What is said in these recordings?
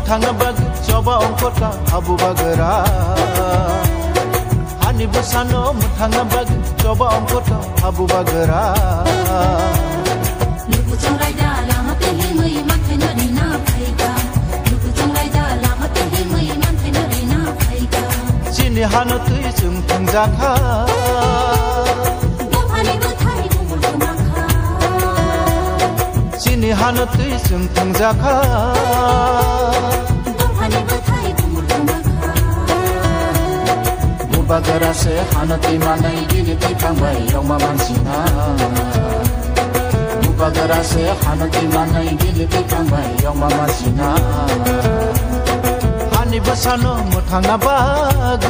muthang bag coba ongkota abu bagara hani busano muthang bag coba ongkota abu bagara lupu chongai da lama te hi mui man the na rina phaika lupu chongai da lama te hi mui man the na rina phaika chini hanu tui chung thang jakha bo phani bu thai bu mul ma kha chini hanu tui chung thang jakha bo phani bu thai bu mul ma kha bu bagara se hanu tui manai dini ti tangbai yoma mansina bu bagara se hanu tui manai dini ti tangbai yoma mansina hani basano muthang bag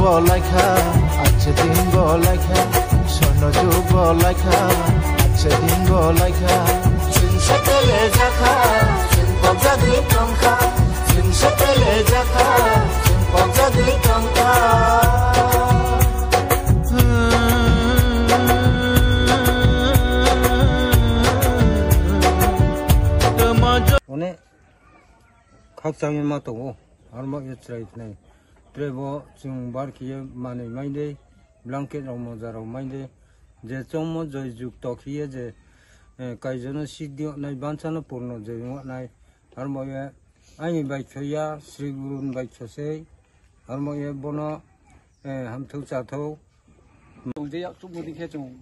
Bolakha, ache din bolakha, sono jo bolakha, ache din bolakha. Sin satele jakha, sin pogja dui tongkha, sin satele jakha, sin pogja dui tongkha. One khak chami ma to arma yetrai nei. Trevo chung bar kiye mane mainde blanket ro moza ro mainde je chomo joi juk to kiye je kaijono sidio nai bansano purno je ngo nai harmoye ai bai khoya sri gurun bai khose harmoye bono ham thu cha tho je yak chu mudi khe chung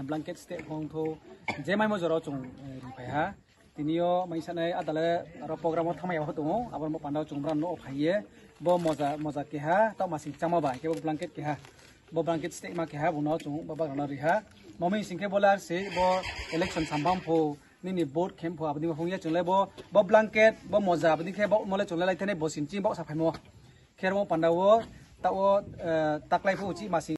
blanket step hong tho je mai mo joro chung pai ha tinio mai sanai adale ro program thamai ho tongo abon mo pandau chung bran no phaiye bo moza ke ha to masing chama ba ke bo blanket ke ha bo blanket stick ma ke ha bo no chung ba ba na ri ha momi singke bolar se bo election sambam pho ni board khem pho abni hong ya chung le bo blanket bo moza abni khe bo mole chung le lai thane bo sin chi bo sa phai mo kher mo pandau ta o taklai pho chi masing